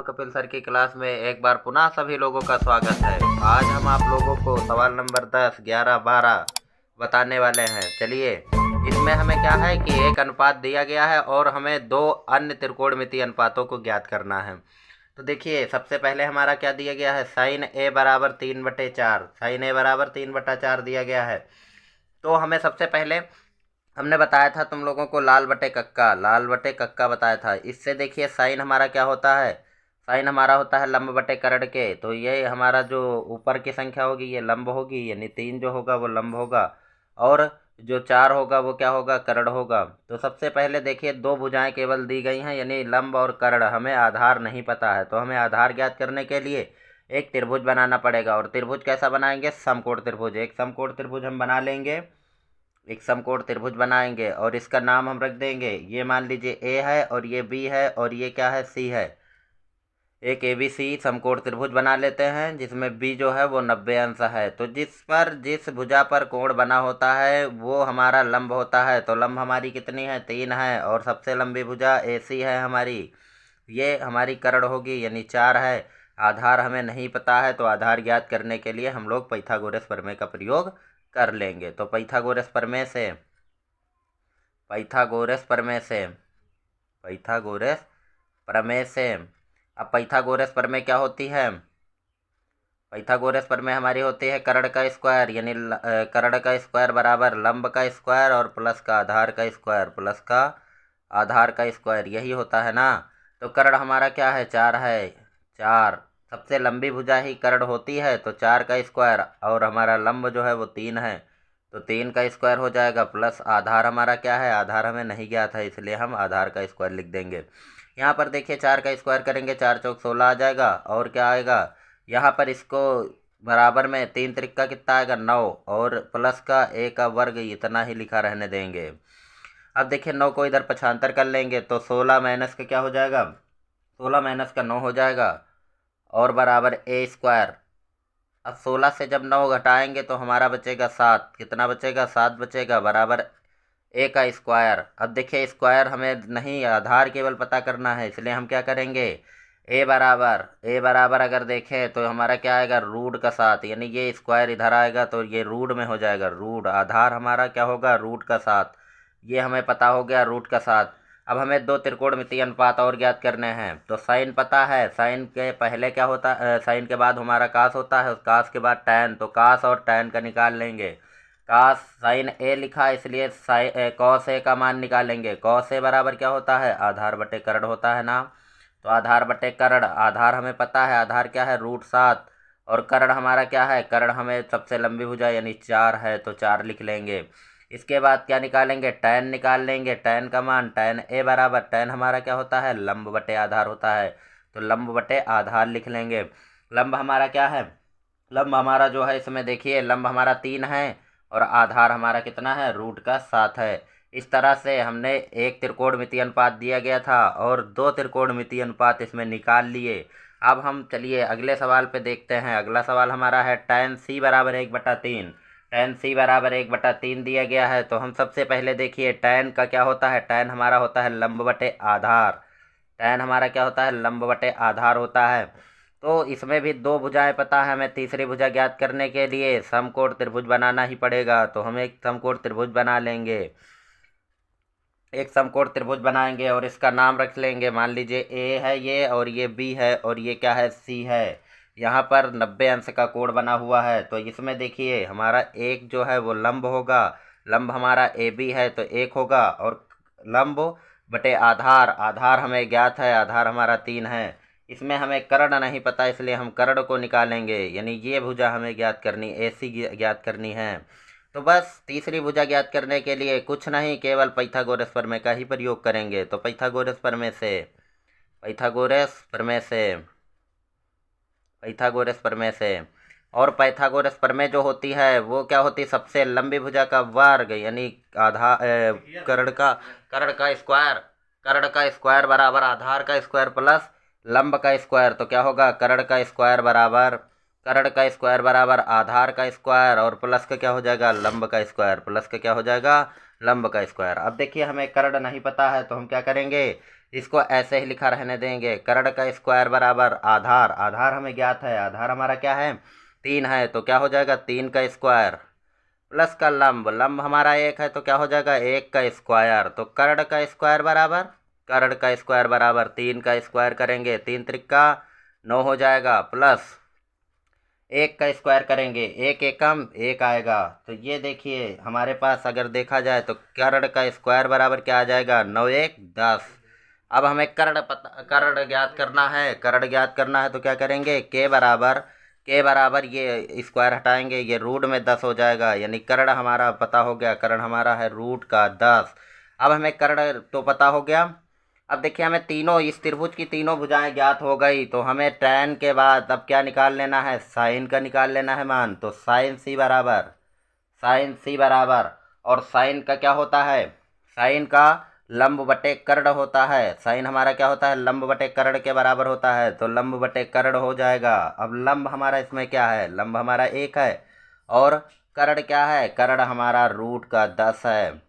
Kapil sir की class में एक बार पुनः सभी लोगों का स्वागत है। आज हम आप लोगों को सवाल नंबर 10, 11, 12 बताने वाले हैं। चलिए, इसमें हमें क्या है कि एक अनुपात दिया गया है और हमें दो अन्य त्रिकोणमितीय अनुपातों को ज्ञात करना है। तो देखिए, सबसे पहले हमारा क्या दिया गया है, साइन ए बराबर 3/4। साइन ए बराबर 3/4 दिया गया है। तो हमें सबसे पहले हमने बताया था तुम लोगों को लाल बटे कक्का बताया था। इससे देखिए साइन हमारा क्या होता है, साइन हमारा होता है लंब बटे कर्ण के। तो ये हमारा जो ऊपर की संख्या होगी ये लंब होगी, यानी 3 जो होगा वो लंब होगा और जो 4 होगा वो क्या होगा, कर्ण होगा। तो सबसे पहले देखिए दो भुजाएं केवल दी गई हैं, यानी लंब और कर्ण। हमें आधार नहीं पता है, तो हमें आधार ज्ञात करने के लिए एक त्रिभुज बनाना पड़ेगा। और त्रिभुज कैसा बनाएंगे, समकोण त्रिभुज। एक समकोण त्रिभुज हम बना लेंगे, एक समकोण त्रिभुज बनाएंगे और इसका नाम हम रख देंगे, ये मान लीजिए ए है और ये बी है और ये क्या है, सी है। एक ए बी सी समकोण त्रिभुज बना लेते हैं जिसमें बी जो है वो 90 अंश है। तो जिस भुजा पर कोण बना होता है वो हमारा लंब होता है। तो लंब हमारी कितनी है, 3 है। और सबसे लंबी भुजा ए सी है हमारी, ये हमारी कर्ण होगी, यानी 4 है। आधार हमें नहीं पता है, तो आधार ज्ञात करने के लिए हम लोग पाइथागोरस प्रमेय का प्रयोग कर लेंगे। तो पाइथागोरस प्रमेय से पाइथागोरस प्रमेय से पाइथागोरस प्रमेय से अब पाइथागोरस प्रमेय क्या होती है, पाइथागोरस प्रमेय हमारी होती है कर्ण का स्क्वायर, यानी कर्ण का स्क्वायर बराबर लंब का स्क्वायर और प्लस का आधार का स्क्वायर, प्लस का आधार का स्क्वायर, यही होता है ना। तो कर्ण हमारा क्या है, 4 है। 4 सबसे लंबी भुजा ही कर्ण होती है, तो 4 का स्क्वायर और हमारा लंब जो है वो 3 है, तो 3 का स्क्वायर हो जाएगा। प्लस आधार हमारा क्या है, आधार हमें नहीं ज्ञात है, इसलिए हम आधार का स्क्वायर लिख देंगे। यहाँ पर देखिए 4 का स्क्वायर करेंगे, 4 चौक 16 आ जाएगा। और क्या आएगा, यहाँ पर इसको बराबर में 3 त्रिका कितना आएगा, 9 और प्लस का ए का वर्ग, इतना ही लिखा रहने देंगे। अब देखिए 9 को इधर पक्षांतर कर लेंगे तो 16 माइनस का क्या हो जाएगा, 16 माइनस का 9 हो जाएगा और बराबर ए स्क्वायर। अब 16 से जब 9 घटाएंगे तो हमारा बचेगा 7, कितना बचेगा, 7 बचेगा, बराबर ए का स्क्वायर। अब देखिए स्क्वायर हमें नहीं, आधार केवल पता करना है, इसलिए हम क्या करेंगे, ए बराबर अगर देखें तो हमारा क्या आएगा, रूट का 7, यानी ये स्क्वायर इधर आएगा तो ये रूट में हो जाएगा। रूट आधार हमारा क्या होगा, रूट का 7, ये हमें पता हो गया, रूट का 7। अब हमें दो त्रिकोणमितीय अनुपात और ज्ञात करने हैं। तो साइन पता है, साइन के पहले क्या होता है, साइन के बाद हमारा कास होता है, उस कास के बाद टैन, तो कास और टैन का निकाल लेंगे। कास साइन ए लिखा इसलिए कॉस ए का मान निकालेंगे। कॉस ए बराबर क्या होता है, आधार बटे कर्ण होता है ना। तो आधार बटे कर्ण, आधार हमें पता है, आधार क्या है, रूट 7 और कर्ण हमारा क्या है, कर्ण हमें सबसे लंबी भुजा यानी 4 है, तो 4 लिख लेंगे। इसके बाद क्या निकालेंगे, टैन निकाल लेंगे। टैन का मान, टैन ए बराबर, टैन हमारा क्या होता है, लंब बटे आधार होता है, तो लंब बटे आधार लिख लेंगे। लंब हमारा क्या है, लंब हमारा जो है इसमें देखिए लंब हमारा 3 है और आधार हमारा कितना है, रूट का 7 है। इस तरह से हमने एक त्रिकोणमितीय अनुपात दिया गया था और दो त्रिकोणमितीय अनुपात इसमें निकाल लिए। अब हम चलिए अगले सवाल पे देखते हैं। अगला सवाल हमारा है टैन सी बराबर 1/3। टैन सी बराबर 1/3 दिया गया है। तो हम सबसे पहले देखिए टैन का क्या होता है, टैन हमारा होता है लंब बटे आधार। टैन हमारा क्या होता है, लंब बटे आधार होता है। तो इसमें भी दो भुजाएं पता है हमें, तीसरी भुजा ज्ञात करने के लिए समकोण त्रिभुज बनाना ही पड़ेगा। तो हम एक समकोण त्रिभुज बना लेंगे, एक समकोण त्रिभुज बनाएंगे और इसका नाम रख लेंगे, मान लीजिए ए है ये और ये बी है और ये क्या है, सी है। यहाँ पर 90 अंश का कोण बना हुआ है। तो इसमें देखिए हमारा एक जो है वो लंब होगा, लंब हमारा ए बी है तो 1 होगा और लंब बटे आधार, आधार हमें ज्ञात है, आधार हमारा 3 है। इसमें हमें कर्ण नहीं पता इसलिए हम कर्ण को निकालेंगे, यानी ये भुजा हमें ज्ञात करनी, ए सी ज्ञात करनी है। तो बस तीसरी भुजा ज्ञात करने के लिए कुछ नहीं, केवल पाइथागोरस प्रमेय का ही प्रयोग करेंगे। तो पाइथागोरस प्रमेय से पाइथागोरस प्रमेय से पाइथागोरस प्रमेय से और पाइथागोरस प्रमेय जो होती है वो क्या होती है, सबसे लंबी भुजा का वर्ग, यानी आधा कर्ण का स्क्वायर बराबर आधार का स्क्वायर प्लस लंब का स्क्वायर। तो क्या होगा, कर्ण का स्क्वायर बराबर आधार का स्क्वायर और प्लस का क्या हो जाएगा, लंब का स्क्वायर, प्लस का क्या हो जाएगा, लंब का स्क्वायर। अब देखिए हमें कर्ण नहीं पता है तो हम क्या करेंगे, इसको ऐसे ही लिखा रहने देंगे। कर्ण का स्क्वायर बराबर आधार, आधार हमें ज्ञात है, आधार हमारा क्या है 3 है, तो क्या हो जाएगा 3 का स्क्वायर प्लस का लंब, लंब हमारा 1 है तो क्या हो जाएगा 1 का स्क्वायर। तो कर्ण का स्क्वायर बराबर, कर्ण का स्क्वायर बराबर 3 का स्क्वायर करेंगे, 3 त्रिका 9 हो जाएगा, प्लस 1 का स्क्वायर करेंगे, 1 एकम 1 आएगा। तो ये देखिए हमारे पास अगर देखा जाए तो कर्ण का स्क्वायर बराबर क्या आ जाएगा 9 1 10। अब हमें कर्ण ज्ञात करना है, कर्ण ज्ञात करना है तो क्या करेंगे के बराबर ये स्क्वायर हटाएंगे, ये रूट में 10 हो जाएगा, यानी कर्ण हमारा पता हो गया, कर्ण हमारा है रूट का 10। अब हमें कर्ण तो पता हो गया। अब देखिए हमें तीनों इस त्रिभुज की तीनों भुजाएं ज्ञात हो गई, तो हमें tan के बाद अब क्या निकाल लेना है, साइन का निकाल लेना है मान। तो साइन सी बराबर और साइन का क्या होता है, साइन का लंब बटे कर्ण होता है, साइन हमारा क्या होता है लंब बटे कर्ण के बराबर होता है, तो लंब बटे कर्ण हो जाएगा। अब लंब हमारा इसमें क्या है, लंब हमारा 1 है और कर्ण क्या है, कर्ण हमारा रूट का 10 है।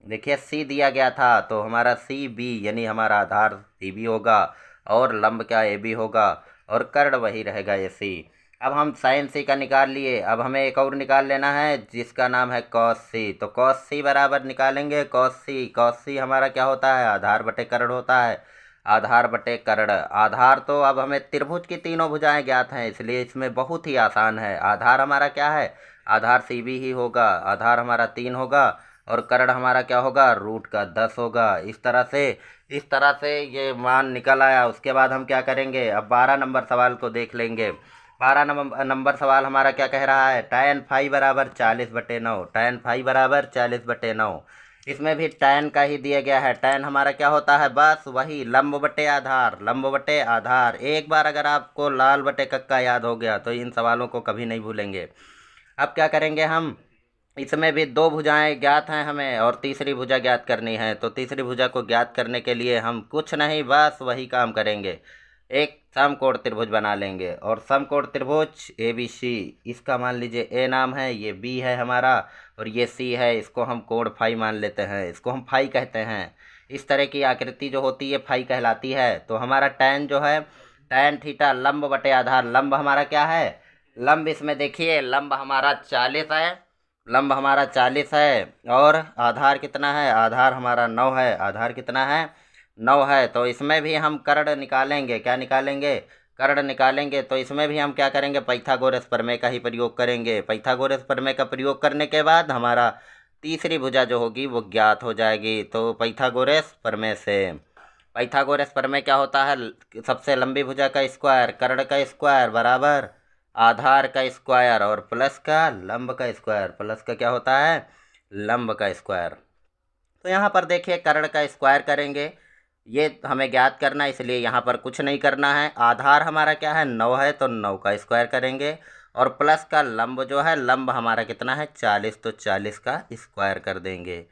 देखिए सी दिया गया था तो हमारा सी बी यानी हमारा आधार सी बी होगा और लंब क्या ए बी होगा और कर्ण वही रहेगा ये सी। अब हम साइन सी का निकाल लिए, अब हमें एक और निकाल लेना है जिसका नाम है कॉस सी। तो कॉस सी बराबर निकालेंगे कॉस सी हमारा क्या होता है आधार बटे कर्ण होता है, आधार बटे कर्ण। आधार तो अब हमें त्रिभुज की तीनों भुजाएं ज्ञात हैं इसलिए इसमें बहुत ही आसान है। आधार हमारा क्या है, आधार सी बी ही होगा, आधार हमारा 3 होगा और कर्ण हमारा क्या होगा रूट का 10 होगा। इस तरह से ये मान निकल आया। उसके बाद हम क्या करेंगे, अब 12 नंबर सवाल को देख लेंगे। 12 नंबर सवाल हमारा क्या कह रहा है, tan फाई बराबर 40/9, tan फाई बराबर 40/9। इसमें भी tan का ही दिया गया है, tan हमारा क्या होता है बस वही लंब बटे आधार, लंब बटे आधार। एक बार अगर आपको लाल बटे कक्का याद हो गया तो इन सवालों को कभी नहीं भूलेंगे। अब क्या करेंगे हम, इसमें भी 2 भुजाएं ज्ञात हैं हमें और तीसरी भुजा ज्ञात करनी है। तो तीसरी भुजा को ज्ञात करने के लिए हम कुछ नहीं बस वही काम करेंगे, एक समकोण त्रिभुज बना लेंगे। और समकोण त्रिभुज ए बी सी, इसका मान लीजिए ए नाम है, ये बी है हमारा और ये सी है, इसको हम कोण फाई मान लेते हैं, इसको हम फाई कहते हैं। इस तरह की आकृति जो होती है फाई कहलाती है। तो हमारा tan जो है tan थीटा लंब बटे आधार, लंब हमारा क्या है, लंब इसमें देखिए लंब हमारा 40 है, लंब हमारा 40 है और आधार कितना है, आधार हमारा 9 है, आधार कितना है 9 है। तो इसमें भी हम कर्ण निकालेंगे, क्या निकालेंगे कर्ण निकालेंगे। तो इसमें भी हम क्या करेंगे पाइथागोरस प्रमेय का ही प्रयोग करेंगे। पाइथागोरस प्रमेय का प्रयोग करने के बाद हमारा तीसरी भुजा जो होगी वो ज्ञात हो जाएगी। तो पाइथागोरस प्रमेय से, पाइथागोरस प्रमेय क्या होता है, सबसे लंबी भुजा का स्क्वायर कर्ण का स्क्वायर बराबर आधार का स्क्वायर और प्लस का लंब का स्क्वायर, प्लस का क्या होता है लंब का स्क्वायर। तो यहाँ पर देखिए कर्ण का स्क्वायर करेंगे, ये हमें ज्ञात करना है इसलिए यहाँ पर कुछ नहीं करना है। आधार हमारा क्या है 9 है तो 9 का स्क्वायर करेंगे और प्लस का लंब जो है, लंब हमारा कितना है 40, तो 40 का स्क्वायर कर देंगे।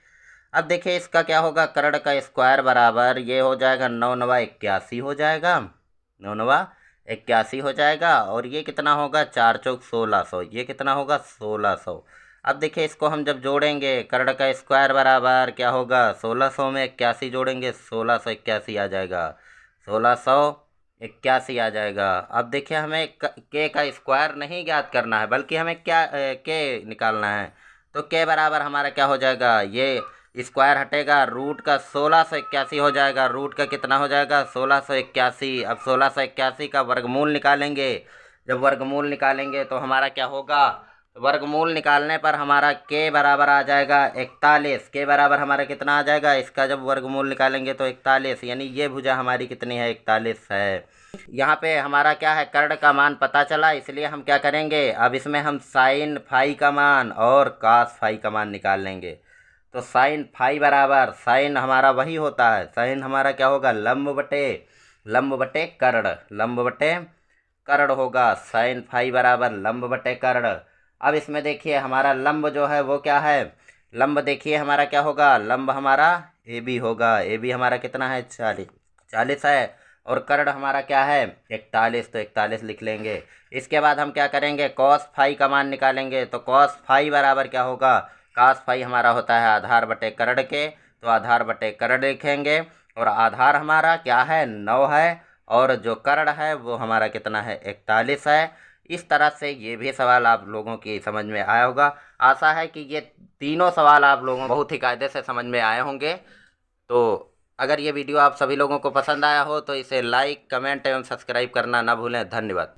अब देखिए इसका क्या होगा, कर्ण का स्क्वायर बराबर ये हो जाएगा 9 9 81 हो जाएगा, 9 9 81 हो जाएगा और ये कितना होगा 4 चौक 1600, ये कितना होगा 1600। अब देखिए इसको हम जब जोड़ेंगे कर्ण का स्क्वायर बराबर क्या होगा 1600 में 81 जोड़ेंगे 1681 आ जाएगा, 1681 आ जाएगा। अब देखिए हमें के का स्क्वायर नहीं ज्ञात करना है बल्कि हमें क्या के निकालना है। तो के बराबर हमारा क्या हो जाएगा, ये स्क्वायर हटेगा रूट का 1681 हो जाएगा, रूट का कितना हो जाएगा 1681। अब 1681 का वर्गमूल निकालेंगे, जब वर्गमूल निकालेंगे तो हमारा क्या होगा, वर्गमूल निकालने पर हमारा के बराबर आ जाएगा 41, के बराबर हमारा कितना आ जाएगा, इसका जब वर्गमूल निकालेंगे तो 41, यानी ये भुजा हमारी कितनी है 41 है। यहाँ पे हमारा क्या है कर्ण का मान पता चला, इसलिए हम क्या करेंगे अब इसमें हम साइन फाई का मान और कास फाई का मान निकाल लेंगे। तो साइन फाई बराबर, साइन हमारा वही होता है, साइन हमारा क्या होगा लंब बटे कर्ण, लंब बटे कर्ण होगा, साइन फाई बराबर लंब बटे कर्ण। अब इसमें देखिए हमारा लंब जो है वो क्या है, लंब देखिए हमारा क्या होगा, लंब हमारा ए बी होगा, ए बी हमारा कितना है 40 है और कर्ण हमारा क्या है 41, तो 41 लिख लेंगे। इसके बाद हम क्या करेंगे कॉस फाई का मान निकालेंगे। तो कॉस फाई बराबर क्या होगा, कास फाई हमारा होता है आधार बटे कर्ण के, तो आधार बटे कर्ण लिखेंगे और आधार हमारा क्या है 9 है, और जो कर्ण है वो हमारा कितना है 41 है। इस तरह से ये भी सवाल आप लोगों की समझ में आया होगा। आशा है कि ये तीनों सवाल आप लोगों को बहुत ही कायदे से समझ में आए होंगे। तो अगर ये वीडियो आप सभी लोगों को पसंद आया हो तो इसे लाइक, कमेंट एवं सब्सक्राइब करना ना भूलें। धन्यवाद।